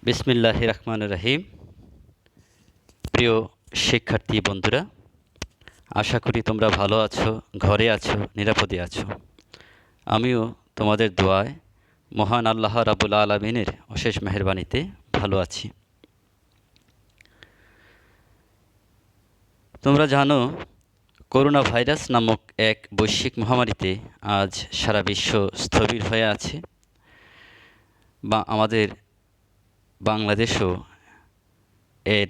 বিসমিল্লাহির রহমানির রহিম। প্রিয় শিক্ষার্থী বন্ধুরা, আশা করি তোমরা ভালো আছো, ঘরে আছো, নিরাপদে আছো। আমিও তোমাদের দোয়ায় মহান আল্লাহ রাব্বুল আলামিনের অশেষ মেহেরবানিতে ভালো আছি। তোমরা জানো, করোনা ভাইরাস নামক এক বৈশ্বিক মহামারীতে আজ সারা বিশ্ব স্থবির হয়ে আছে। বা আমাদের বাংলাদেশও এর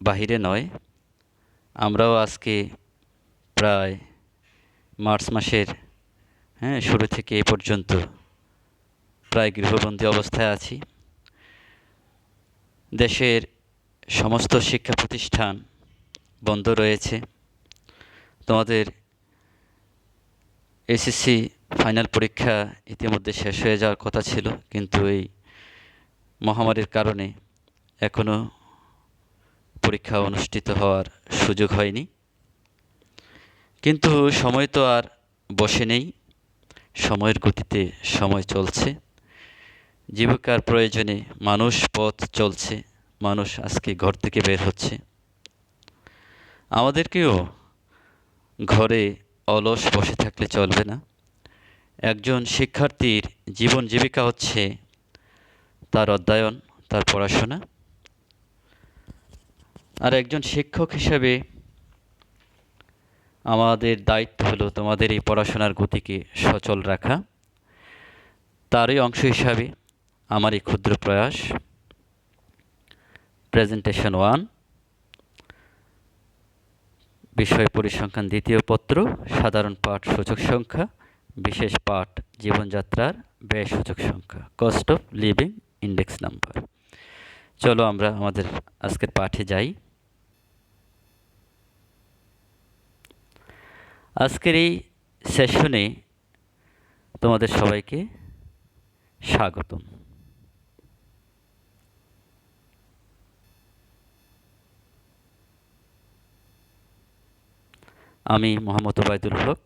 বাহিরে নয়। আমরাও আজকে প্রায় মার্চ মাসের শুরু থেকে এ পর্যন্ত প্রায় গৃহবন্দী অবস্থায় আছি। দেশের সমস্ত শিক্ষা প্রতিষ্ঠান বন্ধ রয়েছে। তোমাদের এসএসসি ফাইনাল পরীক্ষা ইতিমধ্যে শেষ হয়ে যাওয়ার কথা ছিল, কিন্তু এই মহামারীর কারণে এখনও পরীক্ষা অনুষ্ঠিত হওয়ার সুযোগ হয়নি। কিন্তু সময় তো আর বসে নেই, সময়ের গতিতে সময় চলছে। জীবিকার প্রয়োজনে মানুষ পথ চলছে, মানুষ আজকে ঘর থেকে বের হচ্ছে। আমাদেরকেও ঘরে অলস বসে থাকলে চলবে না। একজন শিক্ষার্থীর জীবন জীবিকা হচ্ছে তার অধ্যয়ন, তার পড়াশোনা। আর একজন শিক্ষক হিসেবে আমাদের দায়িত্ব হলো তোমাদের এই পড়াশোনার গতিকে সচল রাখা। তারই অংশ হিসাবে আমার এই ক্ষুদ্র প্রয়াস, প্রেজেন্টেশন 1, বিষয় পরিসংখ্যান দ্বিতীয় পত্র, সাধারণ পাঠ সূচক সংখ্যা, বিশেষ পাঠ জীবনযাত্রার ব্যয় সূচক সংখ্যা, cost of living index number. চলো আমরা আমাদের আজকের পাঠে যাই। আজকের এই সেশনে তোমাদের সবাইকে স্বাগতম। আমি মোহাম্মদ ওবায়দুল হক,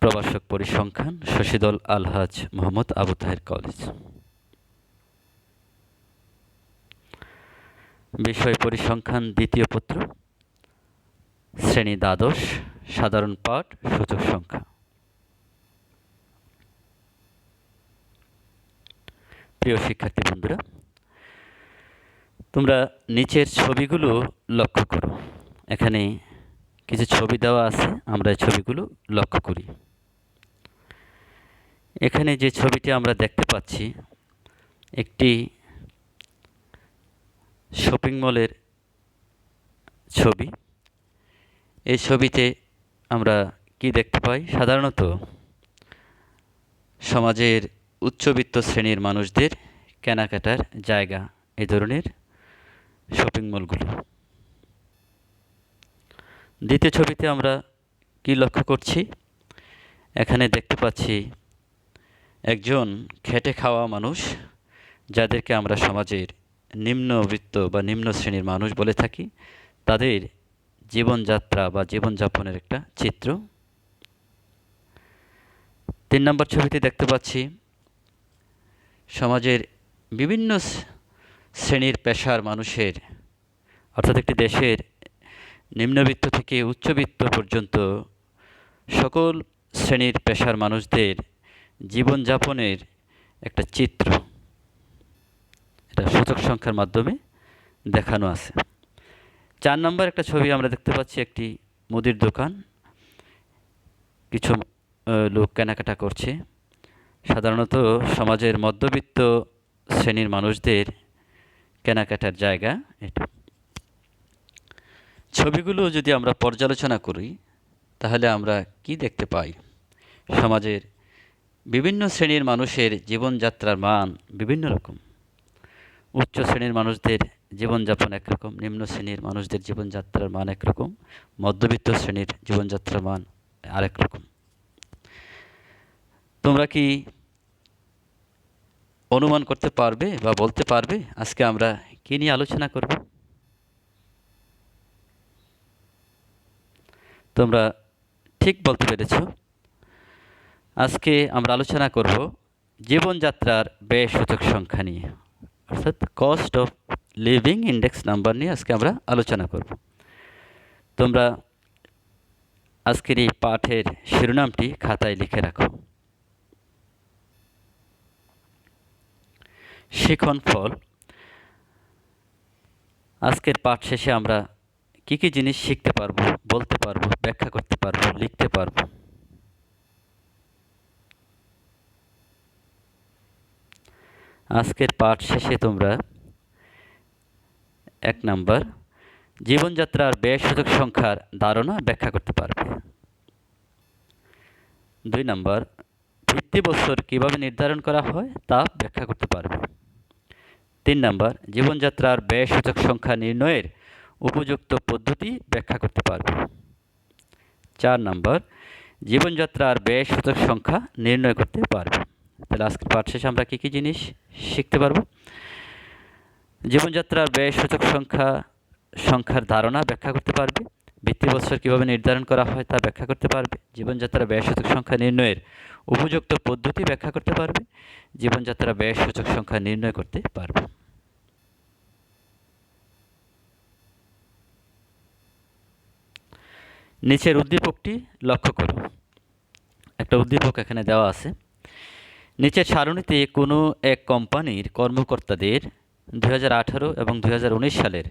প্রভাষক পরিসংখ্যান, শশীদল আলহাজ মোহাম্মদ আবু তাহের কলেজ। বিষয় পরিসংখ্যান দ্বিতীয় পত্র, শ্রেণী দ্বাদশ, সাধারণ পাঠ সূচক সংখ্যা। প্রিয় শিক্ষার্থী বন্ধুরা, তোমরা নিচের ছবিগুলো লক্ষ্য করো। এখানে কিছু ছবি দেওয়া আছে, আমরা এই ছবিগুলো লক্ষ্য করি। এখানে যে ছবিটি আমরা দেখতে পাচ্ছি, একটি শপিং মলের ছবি। এই ছবিতে আমরা কি দেখতে পাই? সাধারণত সমাজের উচ্চবিত্ত শ্রেণীর মানুষদের কেনাকাটার জায়গা এই ধরনের শপিং মলগুলো। দ্বিতীয় ছবিতে আমরা কি লক্ষ্য করছি? এখানে দেখতে পাচ্ছি একজন খেটে খাওয়া মানুষ, যাদেরকে আমরা সমাজের নিম্নবিত্ত বা নিম্ন শ্রেণীর মানুষ বলে থাকি, তাদের জীবনযাত্রা বা জীবনযাপনের একটা চিত্র। 3 নম্বর ছবিতে দেখতে পাচ্ছি সমাজের বিভিন্ন শ্রেণীর পেশার মানুষের, অর্থাৎ একটি দেশের নিম্নবিত্ত থেকে উচ্চবিত্ত পর্যন্ত সকল শ্রেণীর পেশার মানুষদের জীবনযাপনের একটা চিত্র, এটা সূচক সংখ্যার মাধ্যমে দেখানো আছে। 4 নম্বর একটা ছবি আমরা দেখতে পাচ্ছি একটি মুদির দোকান। কিছু লোক কেনাকাটা করছে। সাধারণত সমাজের মধ্যবিত্ত শ্রেণীর মানুষদের কেনাকাটার জায়গা এটা। ছবিগুলো যদি আমরা পর্যালোচনা করি, তাহলে আমরা কি দেখতে পাই? সমাজের বিভিন্ন শ্রেণীর মানুষের জীবনযাত্রার মান বিভিন্ন রকম। উচ্চ শ্রেণীর মানুষদের জীবনযাপন একরকম, নিম্ন শ্রেণীর মানুষদের জীবনযাত্রার মান একরকম, মধ্যবিত্ত শ্রেণীর জীবনযাত্রার মান আরেক রকম। তোমরা কি অনুমান করতে পারবে বা বলতে পারবে আজকে আমরা কি নিয়ে আলোচনা করব? তোমরা ঠিক বলতে পেরেছ। আজকে আমরা আলোচনা করব জীবনযাত্রার ব্যয় সূচক সংখ্যা নিয়ে। অর্থাৎ cost of living index number নিয়ে আজকে আমরা আলোচনা করব। তোমরা আজকের এই পাঠের শিরোনামটি খাতায় লিখে রাখো। শিখন ফল। আজকের পাঠ শেষে আমরা কি কি জিনিস শিখতে পারবো, বলতে পারবো, ব্যাখ্যা করতে পারবো, লিখতে পারবো। আজকের পাঠ শেষে তোমরা 1 নাম্বার জীবনযাত্রার ব্যয়সূচক সংখ্যার ধারণা ব্যাখ্যা করতে পারবে। 2 নাম্বার ভিত্তি বছর কিভাবে নির্ধারণ করা হয় তা ব্যাখ্যা করতে পারবে। 3 নাম্বার জীবনযাত্রার ব্যয়সূচক সংখ্যা নির্ণয়ের উপযুক্ত পদ্ধতি ব্যাখ্যা করতে পারবে। 4 নাম্বার জীবনযাত্রার ব্যয়সূচক সংখ্যা নির্ণয় করতে পারবে। তাহলে আজকের পাঠ শেষে আমরা কী কী জিনিস শিখতে পারবো? জীবনযাত্রার ব্যয়সূচক সংখ্যার ধারণা ব্যাখ্যা করতে পারবে। ভিত্তি বছর কীভাবে নির্ধারণ করা হয় তা ব্যাখ্যা করতে পারবে। জীবনযাত্রার ব্যয়সূচক সংখ্যা নির্ণয়ের উপযুক্ত পদ্ধতি ব্যাখ্যা করতে পারবে। জীবনযাত্রার ব্যয়সূচক সংখ্যা নির্ণয় করতে পারবে। নিচের উদ্দীপকটি লক্ষ্য করো। একটা উদ্দীপক এখানে দেওয়া আছে। নিচের সারণীতে কোনো এক কোম্পানির কর্মকর্তাদের 2018 এবং 2019 সালের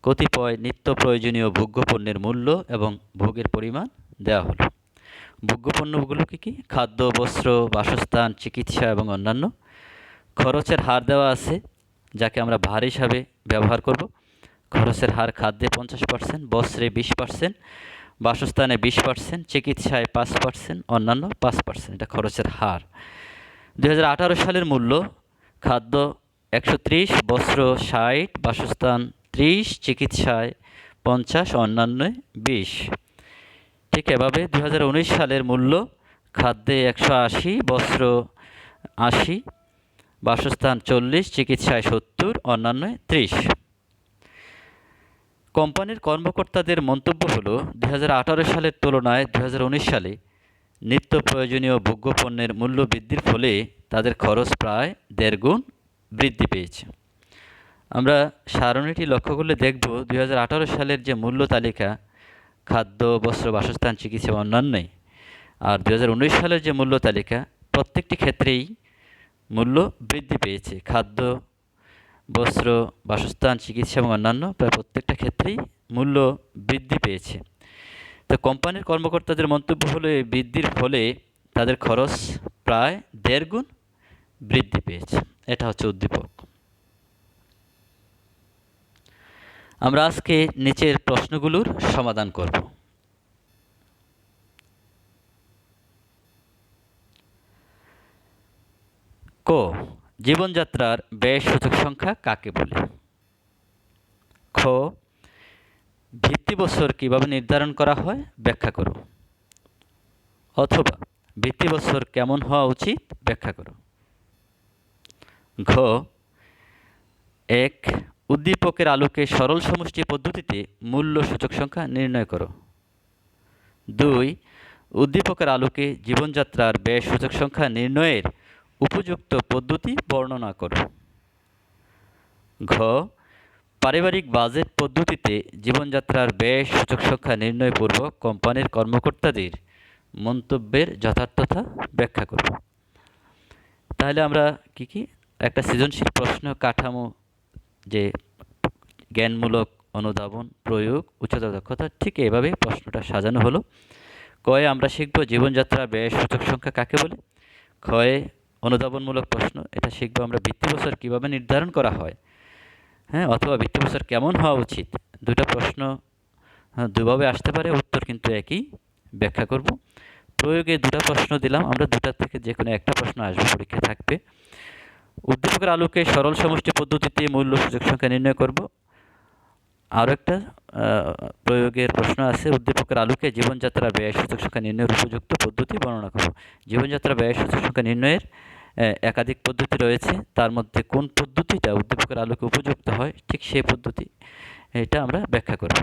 কতিপয় নিত্য প্রয়োজনীয় ভোগ্যপণ্যের মূল্য এবং ভোগের পরিমাণ দেওয়া হলো। ভোগ্যপণ্যগুলো কী কী? খাদ্য, বস্ত্র, বাসস্থান, চিকিৎসা এবং অন্যান্য। খরচের হার দেওয়া আছে, যাকে আমরা ভার হিসাবে ব্যবহার করব। খরচের হার খাদ্যে 50%, বস্ত্রে 20%, বাসস্থানে 20%, চিকিৎসায় 5%, অন্যান্য 5%। এটা খরচের হার। 2018 সালের মূল্য খাদ্য 130, বস্ত্র 60, বাসস্থান 30, চিকিৎসায় 50, অন্যান্য 20। ঠিক এভাবে 2019 সালের মূল্য খাদ্যে 180, বস্ত্র 80, বাসস্থান 40, চিকিৎসায় 70, অন্যান্য 30। কোম্পানির কর্মকর্তাদের মন্তব্য হলো 2018 সালের তুলনায় 2019 সালে নিত্য প্রয়োজনীয় ভোগ্যপণ্যের মূল্য বৃদ্ধির ফলে তাদের খরচ প্রায় 1.5 গুণ বৃদ্ধি পেয়েছে। আমরা সারণীটি লক্ষ্য করলে দেখব 2018 সালের যে মূল্য তালিকা খাদ্য, বস্ত্র, বাসস্থান, চিকিৎসা অন্যান্যই, আর 2019 সালের যে মূল্য তালিকা প্রত্যেকটি ক্ষেত্রেই মূল্য বৃদ্ধি পেয়েছে। খাদ্য, বস্ত্র, বাসস্থান, চিকিৎসা এবং অন্যান্য প্রায় প্রত্যেকটা ক্ষেত্রেই মূল্য বৃদ্ধি পেয়েছে। তো কোম্পানির কর্মকর্তাদের মন্তব্য হলো এই বৃদ্ধির ফলে তাদের খরচ প্রায় 1.5 গুণ বৃদ্ধি পেয়েছে। এটা হচ্ছে উদ্দীপক। আমরা আজকে নিচের প্রশ্নগুলোর সমাধান করব। ক, জীবনযাত্রার ব্যয়সূচক সংখ্যা কাকে বলে? খ, ভিত্তি বছর কিভাবে নির্ধারণ করা হয় ব্যাখ্যা করো। অথবা ভিত্তি বছর কেমন হওয়া উচিত ব্যাখ্যা করো। ঘ, 1 উদ্দীপকের আলোকে সরল সমষ্টি পদ্ধতিতে মূল্য সূচক সংখ্যা নির্ণয় করো। 2 উদ্দীপকের আলোকে জীবনযাত্রার ব্যয় সূচক সংখ্যা নির্ণয়ের উপযুক্ত পদ্ধতি বর্ণনা করো। ঘ, পারিবারিক বাজেট পদ্ধতিতে জীবনযাত্রার ব্যয় সূচক সংখ্যা নির্ণয়পূর্বক কোম্পানির কর্মকর্তাদের মন্তব্যের যথার্থতা ব্যাখ্যা করব। তাহলে আমরা কি কি একটা সৃজনশীল প্রশ্ন কাঠামো, যে জ্ঞানমূলক অনুধাবন, প্রয়োগ, উচ্চতর দক্ষতা, ঠিক এভাবে প্রশ্নটা সাজানো হলো। কয়ে আমরা শিখব জীবনযাত্রা ব্যয় সূচক সংখ্যা কাকে বলে। ক্ষয়ে অনুধাবনমূলক প্রশ্ন, এটা শিখব আমরা ভিত্তি বছর কীভাবে নির্ধারণ করা হয়, হ্যাঁ, অথবা ভিত্তি বছর কেমন হওয়া উচিত। দুটো প্রশ্ন দুভাবে আসতে পারে, উত্তর কিন্তু একই, ব্যাখ্যা করব। প্রয়োগে দুটো প্রশ্ন দিলাম, আমরা দুটার থেকে যে কোনো একটা প্রশ্ন আসবে, পরীক্ষা থাকবে। উদ্দীপকের আলোকে সরল সমষ্টি পদ্ধতিতে মূল্য সূচক সংখ্যা নির্ণয় করব। আরও একটা প্রয়োগের প্রশ্ন আছে, উদ্দীপকের আলোকে জীবনযাত্রা ব্যয় সূচক সংখ্যা নির্ণয়ের উপযুক্ত পদ্ধতি বর্ণনা করব। জীবনযাত্রা ব্যয় সূচক সংখ্যা নির্ণয়ের একাধিক পদ্ধতি রয়েছে, তার মধ্যে কোন পদ্ধতিটা উদ্দীপকের আলোকে উপযুক্ত হয়, ঠিক সেই পদ্ধতি এটা আমরা ব্যাখ্যা করব।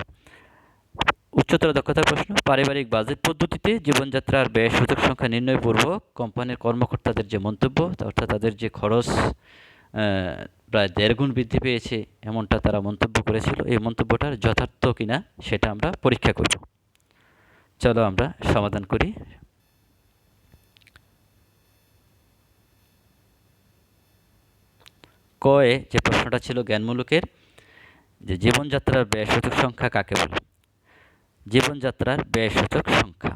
উচ্চতর দক্ষতার প্রশ্ন, পারিবারিক বাজেট পদ্ধতিতে জীবনযাত্রার ব্যয় সূচক সংখ্যা নির্ণয়পূর্বক কোম্পানির কর্মকর্তাদের যে মন্তব্য, অর্থাৎ তাদের যে খরচ প্রায় 1.5 গুণ বৃদ্ধি পেয়েছে, এমনটা তারা মন্তব্য করেছিল। এই মন্তব্যটার যথার্থ কিনা সেটা আমরা পরীক্ষা করব। চলো আমরা সমাধান করি। কয়ে যে প্রশ্নটা ছিল জ্ঞানমূলকের, যে জীবনযাত্রার ব্যয়সূচক সংখ্যা কাকে বলে? জীবনযাত্রার ব্যয়সূচক সংখ্যা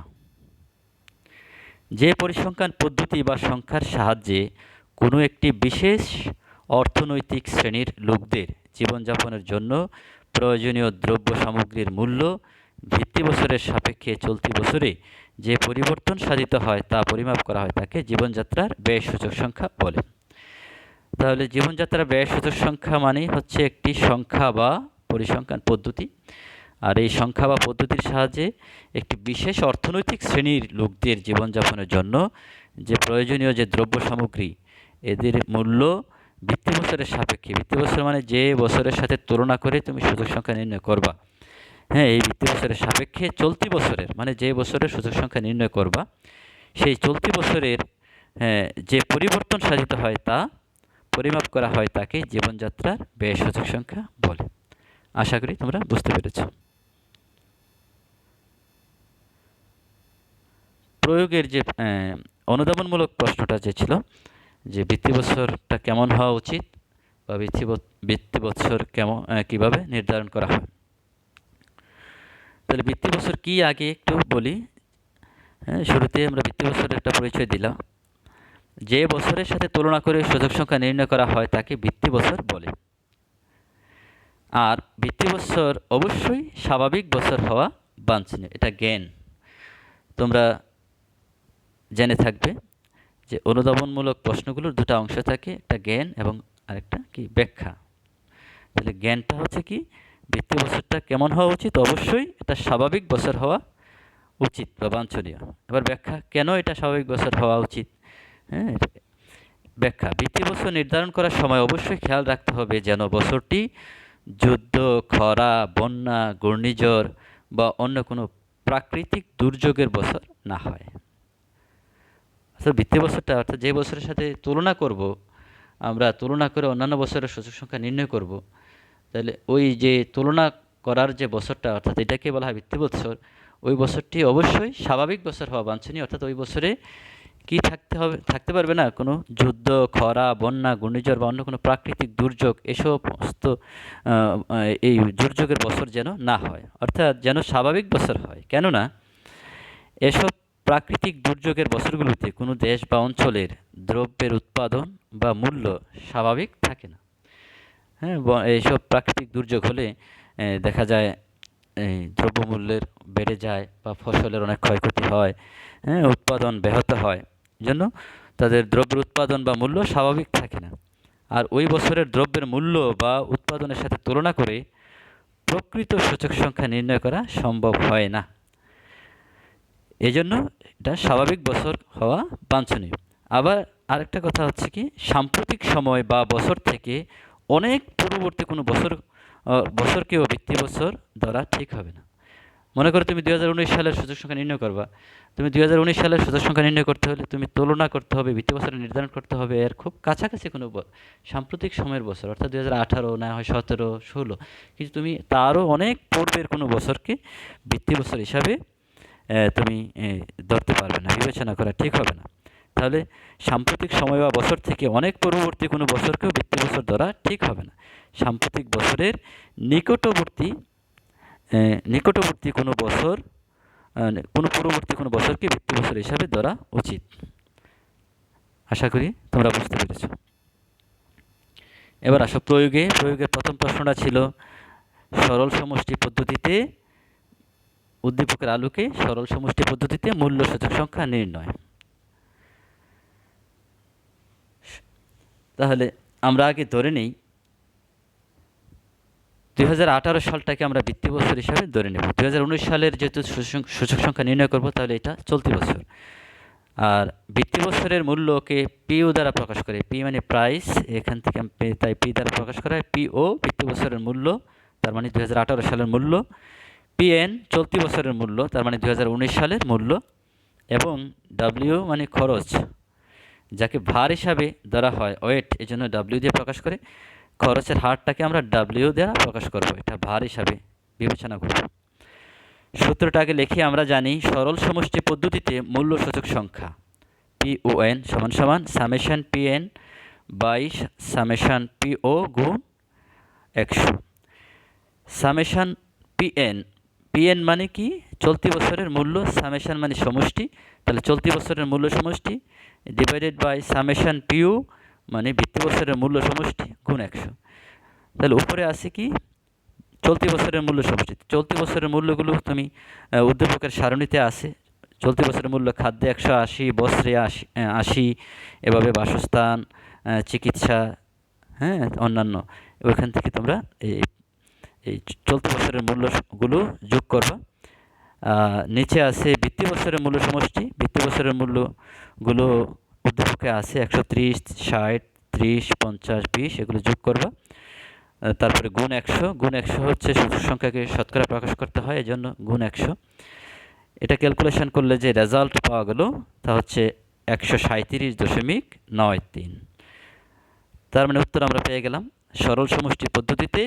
যে পরিসংখ্যান পদ্ধতি বা সংখ্যার সাহায্যে কোনো একটি বিশেষ অর্থনৈতিক শ্রেণীর লোকদের জীবনযাপনের জন্য প্রয়োজনীয় দ্রব্য সামগ্রীর মূল্য ভিত্তি বছরের সাপেক্ষে চলতি বছরে যে পরিবর্তন সাধিত হয় তা পরিমাপ করা হয় তাকে জীবনযাত্রার ব্যয়সূচক সংখ্যা বলে। তাহলে জীবনযাত্রার ব্যয়সূচক সংখ্যা মানে হচ্ছে একটি সংখ্যা বা পরিসংখ্যান পদ্ধতি, আর এই সংখ্যা বা পদ্ধতির সাহায্যে একটি বিশেষ অর্থনৈতিক শ্রেণীর লোকদের জীবনযাপনের জন্য যে প্রয়োজনীয় যে দ্রব্য সামগ্রী এদের মূল্য ভিত্তি বছরের সাপেক্ষে, ভিত্তি বছর মানে যে বছরের সাথে তুলনা করে তুমি সূচক সংখ্যা নির্ণয় করবা, হ্যাঁ, এই ভিত্তি বছরের সাপেক্ষে চলতি বছরের মানে যে বছরের সূচক সংখ্যা নির্ণয় করবা সেই চলতি বছরের যে পরিবর্তন সাধিত হয় তা পরিমাপ করা হয় তাকে জীবনযাত্রার ব্যয়সূচক সংখ্যা বলে। আশা করি তোমরা বুঝতে পেরেছ। প্রয়োগের যে অনুধাবনমূলক প্রশ্নটা যে ছিল যে ভিত্তি বছরটা কেমন হওয়া উচিত বা ভিত্তি বছর কেমন কীভাবে নির্ধারণ করা হয়। তাহলে ভিত্তি বছর কি আগে একটু বলি। শুরুতে আমরা ভিত্তি বছরের একটা পরিচয় দিলাম। যে বছরের সাথে তুলনা করে সূচক সংখ্যা নির্ণয় করা হয় তাকে ভিত্তি বছর বলে। আর ভিত্তি বছর অবশ্যই স্বাভাবিক বছর হওয়া বাঞ্ছনীয়, এটা জ্ঞান। তোমরা জেনে থাকবে যে অনুধাবনমূলক প্রশ্নগুলোর দুটো অংশ থাকে, একটা জ্ঞান এবং আরেকটা কি ব্যাখ্যা। তাহলে জ্ঞানটা হচ্ছে কি ভিত্তি বছরটা কেমন হওয়া উচিত, অবশ্যই এটা স্বাভাবিক বছর হওয়া উচিত বা বাঞ্ছনীয়। এবার ব্যাখ্যা কেন এটা স্বাভাবিক বছর হওয়া উচিত। হ্যাঁ, ব্যাখ্যা ভিত্তি বছর নির্ধারণ করার সময় অবশ্যই খেয়াল রাখতে হবে যেন বছরটি যুদ্ধ, খরা, বন্যা, ঘূর্ণিঝড় বা অন্য কোনো প্রাকৃতিক দুর্যোগের বছর না হয়। অর্থাৎ ভিত্তি বছরটা অর্থাৎ যে বছরের সাথে তুলনা করব, আমরা তুলনা করে অন্যান্য বছরের সূচক সংখ্যা নির্ণয় করব, তাহলে ওই যে তুলনা করার যে বছরটা অর্থাৎ এটাকে বলা হয় ভিত্তি বছর, ওই বছরটি অবশ্যই স্বাভাবিক বছর হওয়া বাঞ্ছনীয়। অর্থাৎ ওই বছরে কি থাকতে পারবে না, কোনো যুদ্ধ, খরা, বন্যা, ঘূর্ণিঝড় বা অন্য কোনো প্রাকৃতিক দুর্যোগ, এসব সমস্ত এই দুর্যোগের বছর যেন না হয়, অর্থাৎ যেন স্বাভাবিক বছর হয়। কেননা এসব প্রাকৃতিক দুর্যোগের বছরগুলোতে কোনো দেশ বা অঞ্চলের দ্রব্যের উৎপাদন বা মূল্য স্বাভাবিক থাকে না। হ্যাঁ, এইসব প্রাকৃতিক দুর্যোগ হলে দেখা যায় দ্রব্যমূল্যের বেড়ে যায় বা ফসলের অনেক ক্ষয়ক্ষতি হয়, হ্যাঁ, উৎপাদন ব্যাহত হয়, জন্য তাদের দ্রব্যের উৎপাদন বা মূল্য স্বাভাবিক থাকে না। আর ওই বছরের দ্রব্যের মূল্য বা উৎপাদনের সাথে তুলনা করে প্রকৃত সূচক সংখ্যা নির্ণয় করা সম্ভব হয় না। এজন্য এটা স্বাভাবিক বছর হওয়া বাঞ্ছনীয়। আবার আরেকটা কথা হচ্ছে কি, সাম্প্রতিক সময় বা বছর থেকে অনেক পূর্ববর্তী কোনো বছরকেও ভিত্তি বছর ধরা ঠিক হবে না। মনে করো তুমি 2019 সালের সূচক সংখ্যা নির্ণয় করবা, তুমি 2019 সালের সূচক সংখ্যা নির্ণয় করতে হলে তুমি তুলনা করতে হবে, ভিত্তি বছর নির্ধারণ করতে হবে এর খুব কাছাকাছি কোনো সাম্প্রতিক সময়ের বছর, অর্থাৎ 2018, না হয় 17, 16, কিন্তু তুমি তারও অনেক পূর্বের কোনো বছরকে ভিত্তি বছর হিসাবে তুমি ধরতে পারবে না, বিবেচনা করা ঠিক হবে না। তাহলে সাম্প্রতিক সময় বা বছর থেকে অনেক পূর্ববর্তী কোনো বছরকেও ভিত্তি বছর ধরা ঠিক হবে না। সাম্প্রতিক বছরের নিকটবর্তী কোনো বছর, কোনো পূর্ববর্তী কোনো বছরকে ভিত্তি বছর হিসাবে ধরা উচিত। আশা করি তোমরা বুঝতে পেরেছ। এবার আসো প্রয়োগের প্রথম প্রশ্নটা ছিল সরল সমষ্টি পদ্ধতিতে উদ্দীপকের আলোকে সরল সমষ্টি পদ্ধতিতে মূল্য সূচক সংখ্যা নির্ণয়। তাহলে আমরা আগে ধরে নেই 2018 সালটাকে আমরা ভিত্তি বছর হিসাবে ধরে নেব। 2019 সালের যেহেতু সূচক সংখ্যা নির্ণয় করব, তাহলে এটা চলতি বছর। আর ভিত্তি বছরের মূল্যকে পিও দ্বারা প্রকাশ করে, পি মানে প্রাইস, এখান থেকে তাই পি দ্বারা প্রকাশ করা হয়। পিও ভিত্তি বছরের মূল্য, তার মানে 2018 সালের মূল্য। পিএন চলতি বছরের মূল্য, তার মানে 2019 সালের মূল্য। এবং ডাব্লিউ মানে খরচ, যাকে ভার হিসাবে ধরা হয় ওয়েট, এই জন্য ডাব্লিউ দিয়ে প্রকাশ করে। খরচের হারটাকে আমরা ডাব্লিউ দ্বারা প্রকাশ করব, এটা ভার হিসাবে বিবেচনা করব। সূত্রটাকে লিখে আমরা জানি সরল সমষ্টি পদ্ধতিতে মূল্য সূচক সংখ্যা PON সমান সমান summation PN by summation PO গুণ 100। সামেশন PN মানে কি? চলতি বছরের মূল্য, সামেশন মানে সমষ্টি, তাহলে চলতি বছরের মূল্য সমষ্টি ডিভাইডেড বাই সামেশন PU মানে ভিত্তি বছরের মূল্য সমষ্টি গুণ 100। তাহলে উপরে আছে কি? চলতি বছরের মূল্য সমষ্টি। চলতি বছরের মূল্যগুলো তুমি উদ্দীপকের সারণীতে আছে। চলতি বছরের মূল্য খাদ্যে 180, বস্ত্রে 80, এভাবে বাসস্থান, চিকিৎসা, হ্যাঁ, অন্যান্য। ওইখান থেকে তোমরা এই এই চলতি বছরের মূল্যগুলো যোগ করবা। নিচে আছে ভিত্তি বছরের মূল্য সমষ্টি। ভিত্তি বছরের মূল্যগুলো উদ্দীপকে আছে 130, 60, 30, 50, 20, এগুলো যোগ করবা। তারপরে গুণ 100। গুণ 100 হচ্ছে সূচক সংখ্যাকে শতকরা প্রকাশ করতে হয়, এজন্য গুণ 100। এটা ক্যালকুলেশন করলে যে রেজাল্ট পাওয়া গেল তা হচ্ছে 137.93। তার মানে উত্তর আমরা পেয়ে গেলাম সরল সমষ্টি পদ্ধতিতে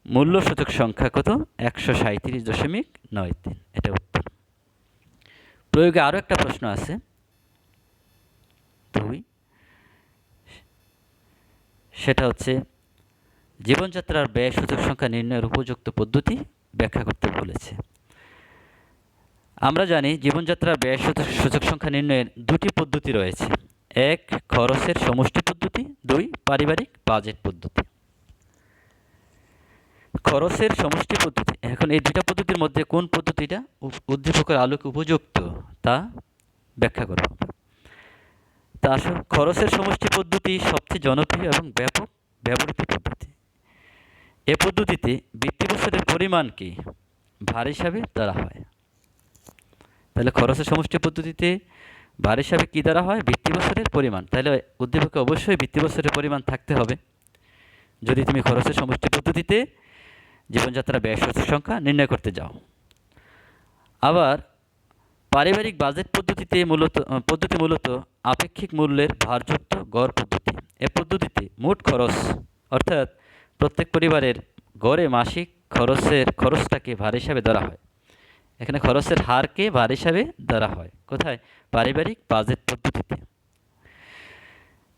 মূল্য সূচক সংখ্যা কত? 137.93, এটা উত্তর। প্রয়োগে আরও একটা প্রশ্ন আছে 2, সেটা হচ্ছে জীবনযাত্রার ব্যয় সূচক সংখ্যা নির্ণয়ের উপযুক্ত পদ্ধতি ব্যাখ্যা করতে বলেছে। আমরা জানি জীবনযাত্রার ব্যয় সূচক সংখ্যা নির্ণয়ের দুটি পদ্ধতি রয়েছে। 1 খরচের সমষ্টি পদ্ধতি, 2 পারিবারিক বাজেট পদ্ধতি। খরচের সমষ্টি পদ্ধতি, এখন এই দুইটা পদ্ধতির মধ্যে কোন পদ্ধতিটা উদ্দীপকের আলোকে উপযুক্ত তা ব্যাখ্যা করব। তা আসলে খরচের সমষ্টি পদ্ধতি সবচেয়ে জনপ্রিয় এবং ব্যাপক ব্যবহৃত পদ্ধতি। এ পদ্ধতিতে ভিত্তি বছরের পরিমাণকে ভার হিসাবে ধরা হয়। তাহলে খরচের সমষ্টি পদ্ধতিতে ভার হিসাবে কী ধরা হয়? ভিত্তি বছরের পরিমাণ। তাহলে উদ্দীপকে অবশ্যই ভিত্তি বছরের পরিমাণ থাকতে হবে যদি তুমি খরচের সমষ্টি পদ্ধতিতে জীবনযাত্রা ব্যয় সূচক সংখ্যা নির্ণয় করতে যাও। আবার পারিবারিক বাজেট পদ্ধতি মূলত আপেক্ষিক মূল্যের ভারযুক্ত গড় পদ্ধতি। এ পদ্ধতিতে মোট খরচ অর্থাৎ প্রত্যেক পরিবারের গড়ে মাসিক খরচটাকে ভার হিসাবে ধরা হয়। এখানে খরচের হারকে ভার হিসাবে ধরা হয় কোথায়? পারিবারিক বাজেট পদ্ধতিতে।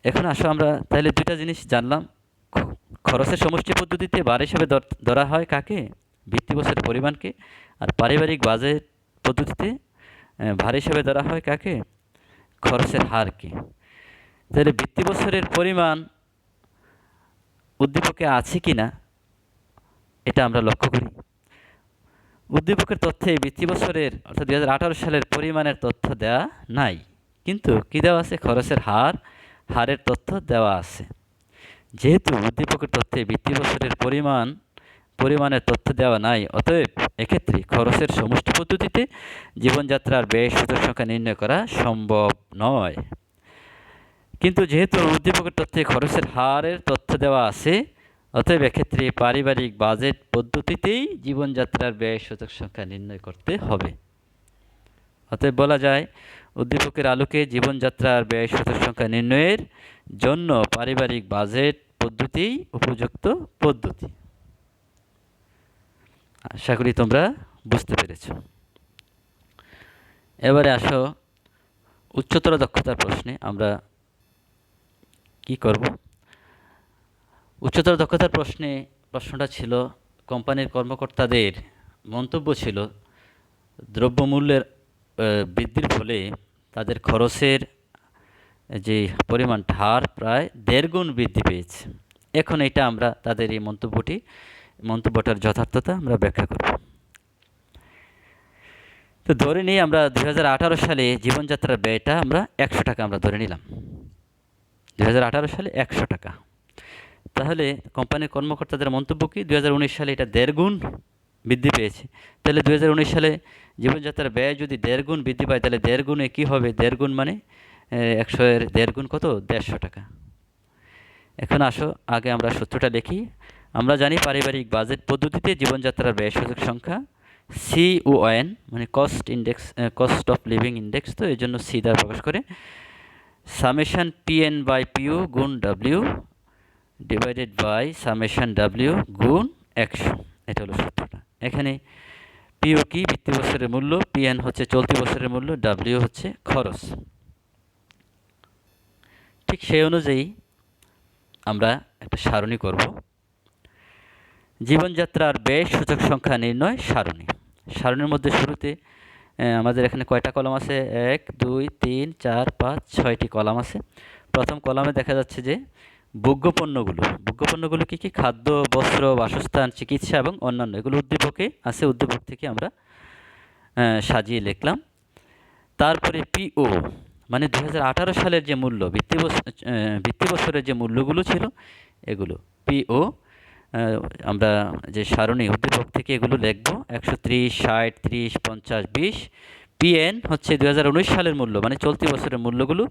এখন আসো আমরা তাহলে দুইটা জিনিস জানলাম। খরচের সমষ্টি পদ্ধতিতে ভার হিসাবে ধরা হয় কাকে? ভিত্তি বছরের পরিমাণকে। আর পারিবারিক বাজেট পদ্ধতিতে ভার হিসাবে ধরা হয় কাকে? খরচের হারকে। তাহলে ভিত্তি বছরের পরিমাণ উদ্দীপকে আছে কি না এটা আমরা লক্ষ্য করি। উদ্দীপকের তথ্যে ভিত্তি বছরের অর্থাৎ 2018 সালের পরিমাণের তথ্য দেওয়া নাই, কিন্তু কী দেওয়া আছে? খরচের হারের তথ্য দেওয়া আছে। যেহেতু উদ্দীপকের তথ্যে ভিত্তি বছরের পরিমাণের তথ্য দেওয়া নাই, অতএব এক্ষেত্রে খরচের সমষ্টি পদ্ধতিতে জীবনযাত্রার ব্যয় সূচক সংখ্যা নির্ণয় করা সম্ভব নয়। কিন্তু যেহেতু উদ্দীপকের তথ্যে খরচের হারের তথ্য দেওয়া আছে, অতএব এক্ষেত্রে পারিবারিক বাজেট পদ্ধতিতেই জীবনযাত্রার ব্যয় সূচক সংখ্যা নির্ণয় করতে হবে। অতএব বলা যায় উদ্দীপকের আলোকে জীবনযাত্রার ব্যয় সূচক সংখ্যা নির্ণয়ের জন্য পারিবারিক বাজেট পদ্ধতিই উপযুক্ত পদ্ধতি। আশা করি তোমরা বুঝতে পেরেছ। এবারে আসো উচ্চতর দক্ষতার প্রশ্নে আমরা কি করব। উচ্চতর দক্ষতার প্রশ্নটা ছিল কোম্পানির কর্মকর্তাদের মন্তব্য ছিল দ্রব্যমূল্যের বৃদ্ধির ফলে তাদের খরচের যে পরিমাণটা হার প্রায় 1.5 গুণ বৃদ্ধি পেয়েছে। এখন এটা আমরা তাদের এই মন্তব্যটার যথার্থতা আমরা ব্যাখ্যা করব। তো ধরে নিই আমরা 2018 সালে জীবনযাত্রার ব্যয়টা আমরা 100 টাকা আমরা ধরে নিলাম। 2018 সালে 100 টাকা। তাহলে কোম্পানির কর্মকর্তাদের মন্তব্য কি? 2019 সালে এটা 1.5 গুণ বৃদ্ধি পেয়েছে। তাহলে 2019 সালে জীবনযাত্রার ব্যয় যদি 1.5 গুণ বৃদ্ধি পায়, তাহলে 1.5 গুণে কী হবে? 1.5 গুণ মানে 100 এর 1.5 গুণ কত? 150 টাকা। এখন আসো আগে আমরা সূত্রটা লিখি। আমরা জানি পারিবারিক বাজেট পদ্ধতিতে জীবনযাত্রার ব্যয় সূচক সংখ্যা CON মানে কস্ট অফ লিভিং ইন্ডেক্স, তো এই জন্য সি দ্বারা প্রকাশ করে সামেশন পিএন বাই পিও গুণ W divided by summation W গুণ 100। এটা হলো সূত্রটা। এখানে পিও কি ভিত্তি বছরের মূল্য, পিএন হচ্ছে চলতি বছরের মূল্য, ডাব্লিউ হচ্ছে খরচ। ঠিক সেই অনুযায়ী আমরা একটা সারণী করব। জীবনযাত্রার ব্যয় সূচক সংখ্যা নির্ণয় সারণী। সারণীর মধ্যে শুরুতে আমাদের এখানে কয়টা কলাম আছে? 1 2 3 4 5 6টি কলাম আছে। প্রথম কলামে দেখা যাচ্ছে যে ভোগ্যপণ্যগুলো কী কী? খাদ্য, বস্ত্র, বাসস্থান, চিকিৎসা এবং অন্যান্য। এগুলো উদ্দীপকে আছে, উদ্দীপক থেকে আমরা সাজিয়ে লিখলাম। তারপরে পিও মানে 2018 সালের যে মূল্য, ভিত্তি বছরের যে মূল্যগুলো ছিল এগুলো পিও। আমরা যে সারণী উদ্দীপক থেকে এগুলো লিখব 130, 60, 30, 50, 20। পিএন হচ্ছে 2019 সালের মূল্য মানে চলতি বছরের মূল্যগুলো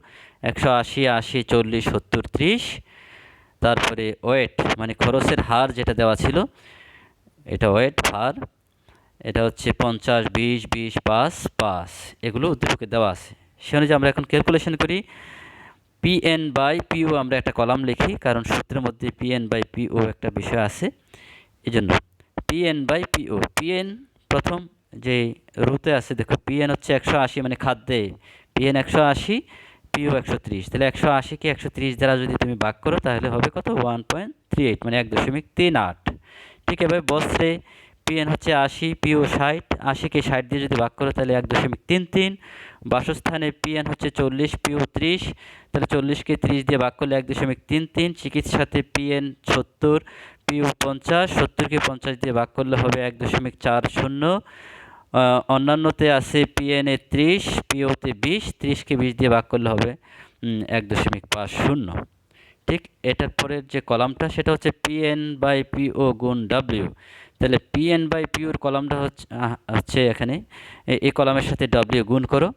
180, 80, 40, 70, 30। তারপরে ওয়েট মানে খরচের হার যেটা দেওয়া ছিল, এটা ওয়েট হার, এটা হচ্ছে 50, 20, 20, 5, 5। এগুলো উদ্দীপকে দেওয়া আছে। সে অনুযায়ী আমরা এখন ক্যালকুলেশন করি। পিএন বাই পিও আমরা একটা কলাম লিখি, কারণ সূত্রের মধ্যে পিএন বাই পিও একটা বিষয় আছে, এই জন্য পিএন বাই পিও। পিএন প্রথম যে রুতে আছে, দেখো পিএন হচ্ছে 180 মানে খাদ্যে, পিএন 180, পিও 130। তাহলে 180কে 130 দ্বারা যদি তুমি ভাগ করো তাহলে হবে কত? 1.38 মানে 1.38। ঠিক এভাবে বস্ত্রে পিএন হচ্ছে 80, পিও 60, 80কে 60 দিয়ে যদি ভাগ করো তাহলে 1.33। বাসস্থানে পিএন হচ্ছে 40, পিও 30, তাহলে 40কে 30 দিয়ে ভাগ করলে 1.33। চিকিৎসাতে পিএন 70, পিও 50, 70কে 50 দিয়ে ভাগ করলে হবে 1.40। অন্যান্যতে আছে পিএনে 30, পিওতে 20, 30কে 20 দিয়ে ভাগ করলে হবে 1.50। ঠিক এটার পরের যে কলামটা সেটা হচ্ছে পিএন বাই পিও গুণ ডাব্লিউ। তাহলে পিএন বাই পিওর কলামটা হচ্ছে এখানে এই কলামের সাথে ডাব্লিউ গুণ করো।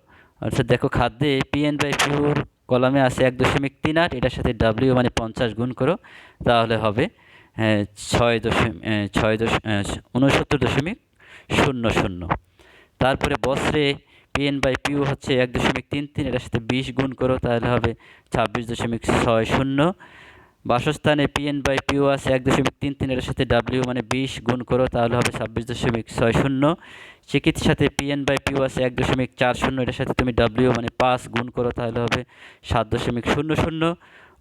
অর্থাৎ দেখো খাদ্যে পিএন বাই পিওর কলামে আছে 1.38, এটার সাথে ডাব্লিউ মানে 50 গুণ করো, তাহলে হবে 69.00। তারপরে বস্ত্রে পিএন বাই পিও হচ্ছে 1.33, এটার সাথে 20 গুণ করো, তাহলে হবে 26.60। বাসস্থানে পিএন বাই পিও আছে 1.33, এটার সাথে ডাব্লিউ মানে 20 গুণ করো, তাহলে হবে 26.60। চিকিৎসাতে পিএন বাই পিও আছে 1.40, এটার সাথে তুমি ডাব্লিউ মানে 5 গুণ করো, তাহলে হবে 7.00।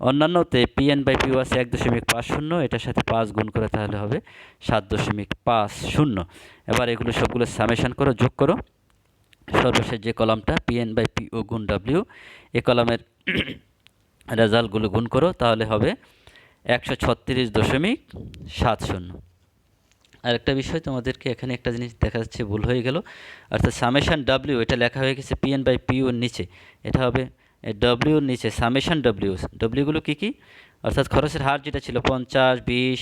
অন্যান্যতে পিএন বাই পিও আছে 1.50, এটার সাথে 5 গুণ করে তাহলে হবে 7.50। এবার এগুলো সবগুলো সামেশন করো, যোগ করো। সর্বশেষ যে কলামটা পিএন বাই পিও গুণ ডাব্লিউ, এই কলামের রেজাল্টগুলো গুণ করো, তাহলে হবে 136.70। আর একটা বিষয় তোমাদেরকে এখানে একটা জিনিস দেখা যাচ্ছে ভুল হয়ে গেল, অর্থাৎ সামেশন ডাব্লিউ এটা লেখা হয়ে গেছে পিএন বাই পিওর নিচে, এটা হবে ডব্লিউর নিচে সামেশন ডাব্লিউ। ডব্লিউগুলো কী কী? অর্থাৎ খরচের হার যেটা ছিল 50, 20,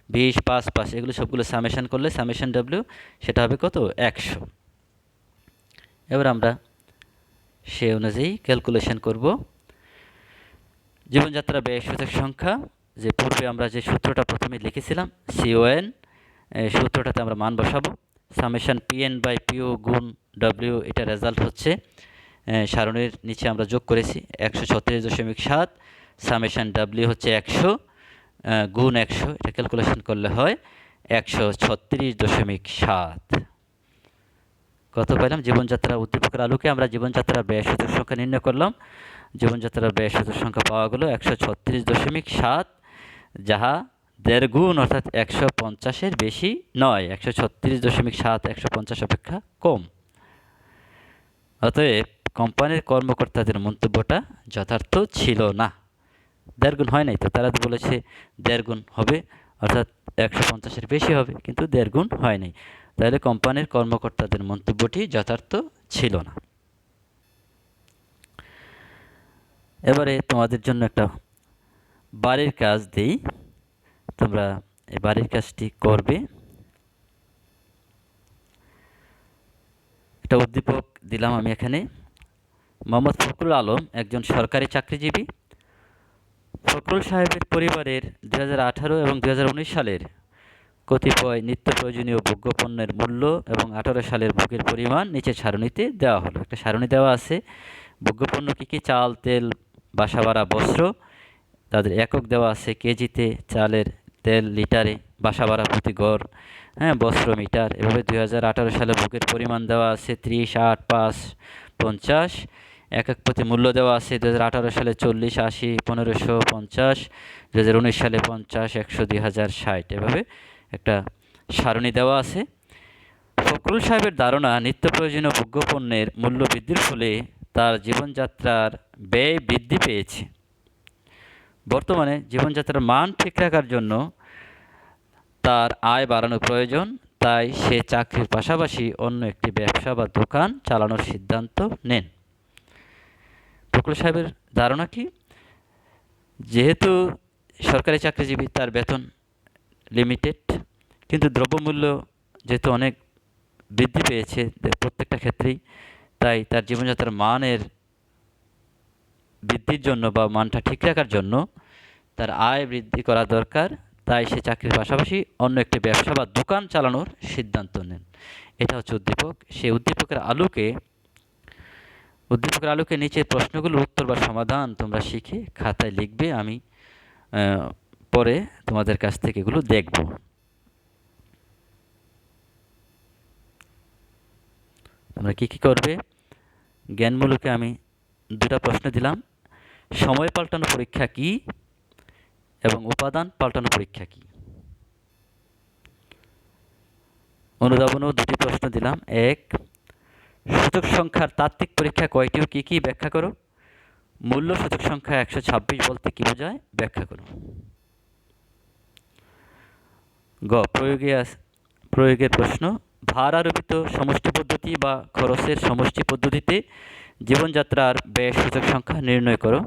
20, 5, 5, এগুলো সবগুলো সামেশন করলে সামেশন ডাব্লিউ সেটা হবে কত? 100। এবার আমরা সে অনুযায়ী ক্যালকুলেশন করব। জীবনযাত্রা ব্যয় সূচক সংখ্যা, যে পূর্বে আমরা যে সূত্রটা প্রথমে লিখেছিলাম সিওএন, সূত্রটাতে আমরা মান বসাবো। সামেশন পিএন বাই পিও গুণ ডাব্লিউ, এটা রেজাল্ট হচ্ছে সারণীর নিচে আমরা যোগ করেছি 136.7। সামেশন ডাব্লিউ হচ্ছে 100 গুণ 100, এটা ক্যালকুলেশন করলে হয় 136.7। কত পেলাম? জীবনযাত্রা উদ্দীপকের আলোকে আমরা জীবনযাত্রার ব্যয় সূচক সংখ্যা নির্ণয় করলাম। জীবনযাত্রার ব্যয় সূচক সংখ্যা পাওয়া গেল 136.7, যাহা 1.5 গুণ অর্থাৎ 150-এর বেশি নয়। 136.7 150 অপেক্ষা কম। অতএব কোম্পানির কর্মকর্তাদের মন্তব্যটা যথার্থ ছিল না। 1.5 গুণ হয় নাই তো, তারা তো বলেছে 1.5 গুণ হবে অর্থাৎ 150-এর বেশি হবে, কিন্তু 1.5 গুণ হয় নাই। তাহলে কোম্পানির কর্মকর্তাদের মন্তব্যটি যথার্থ ছিল না। এবারে তোমাদের জন্য একটা বাড়ির কাজ দেই, তোমরা এই বাড়ির কাজটি করবে। একটা উদ্দীপক দিলাম আমি এখানে। মোহাম্মদ ফখরুল আলম একজন সরকারি চাকরিজীবী। ফখরুল সাহেবের পরিবারের 2018 এবং 2019 সালের কতিপয় নিত্য প্রয়োজনীয় ভোগ্যপণ্যের মূল্য এবং 18 সালের ভোগের পরিমাণ নিচে সারণীতে দেওয়া হলো। একটা সারণী দেওয়া আছে, ভোগ্যপণ্য কী কী? চাল, তেল, বাসা ভাড়া, বস্ত্র, তাদের একক দেওয়া আছে কেজিতে, চালের তেল লিটারে, বাসা ভাড়া প্রতি গড়, হ্যাঁ, বস্ত্র মিটার। এভাবে 2018 সালে ভোগের পরিমাণ দেওয়া আছে 30, 8, 5, 50। একক প্রতি মূল্য দেওয়া আছে 2018 সালে 40, 80, 1500, 50, 2019 সালে 50, 100, 2000, 60। এভাবে একটা সারণী দেওয়া আছে। ফখরুল সাহেবের ধারণা, নিত্য প্রয়োজনীয় ভোগ্যপণ্যের মূল্য বৃদ্ধির ফলে তার জীবনযাত্রার ব্যয় বৃদ্ধি পেয়েছে। বর্তমানে জীবনযাত্রার মান ঠিক রাখার জন্য তার আয় বাড়ানো প্রয়োজন, তাই সে চাকরির পাশাপাশি অন্য একটি ব্যবসা বা দোকান চালানোর সিদ্ধান্ত নেন। ফখরুল সাহেবের ধারণা কি? যেহেতু সরকারি চাকরিজীবী, তার বেতন লিমিটেড, কিন্তু দ্রব্যমূল্য যেহেতু অনেক বৃদ্ধি পেয়েছে প্রত্যেকটা ক্ষেত্রেই, তাই তার জীবনযাত্রার মানের বৃদ্ধির জন্য বা মানটা ঠিক রাখার জন্য তার আয় বৃদ্ধি করা দরকার, তাই সে চাকরির পাশাপাশি অন্য একটি ব্যবসা বা দোকান চালানোর সিদ্ধান্ত নেন। এটা হচ্ছে উদ্দীপক। সেই উদ্দীপকের আলোকে নিচের প্রশ্নগুলোর উত্তর বা সমাধান তোমরা শিখে খাতায় লিখবে। আমি পরে তোমাদের কাছ থেকে এগুলো দেখব। তোমরা কি কি করবে? জ্ঞানমূলকে আমি দুটা প্রশ্ন দিলাম, সময় পাল্টানো পরীক্ষা কি এবং উপাদান পাল্টানো পরীক্ষা কি। অনুধাবনেও দুটি প্রশ্ন দিলাম। এক, সূচক সংখ্যার তাত্ত্বিক পরীক্ষা কয়টি ও কি কি ব্যাখ্যা করো। মূল্য সূচক সংখ্যা 126 বলতে কি বোঝায়, ব্যাখ্যা করো। গ, প্রয়োগের প্রশ্ন, ভার আরোপিত সমষ্টি পদ্ধতি বা খরচের সমষ্টি পদ্ধতিতে জীবনযাত্রার ব্যয় সূচক সংখ্যা নির্ণয় করো।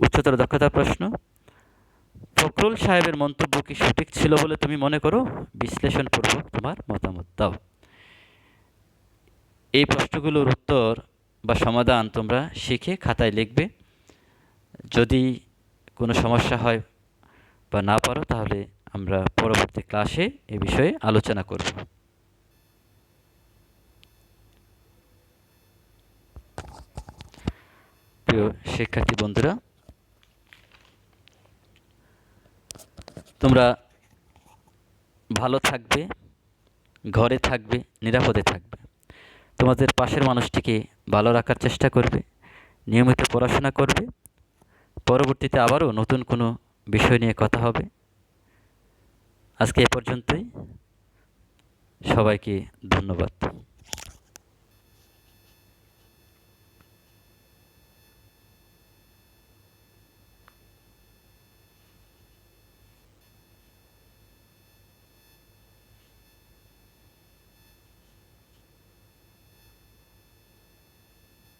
উচ্চতর দক্ষতার প্রশ্ন, ফখরুল সাহেবের মন্তব্য কি সঠিক ছিল বলে তুমি মনে করো? বিশ্লেষণপূর্বক তোমার মতামত দাও। এই প্রশ্নগুলোর উত্তর বা সমাধান তোমরা শিখে খাতায় লিখবে। যদি কোনো সমস্যা হয় বা না পারো, তাহলে আমরা পরবর্তী ক্লাসে এ বিষয়ে আলোচনা করব। প্রিয় শিক্ষার্থী বন্ধুরা, তোমরা ভালো থাকবে, ঘরে থাকবে, নিরাপদে থাকবে। তোমাদের পাশের মানুষটিকে ভালো রাখার চেষ্টা করবে, নিয়মিত পড়াশোনা করবে। পরবর্তীতে আবারও নতুন কোনো বিষয় নিয়ে কথা হবে। আজকে এ পর্যন্তই। সবাইকে ধন্যবাদ।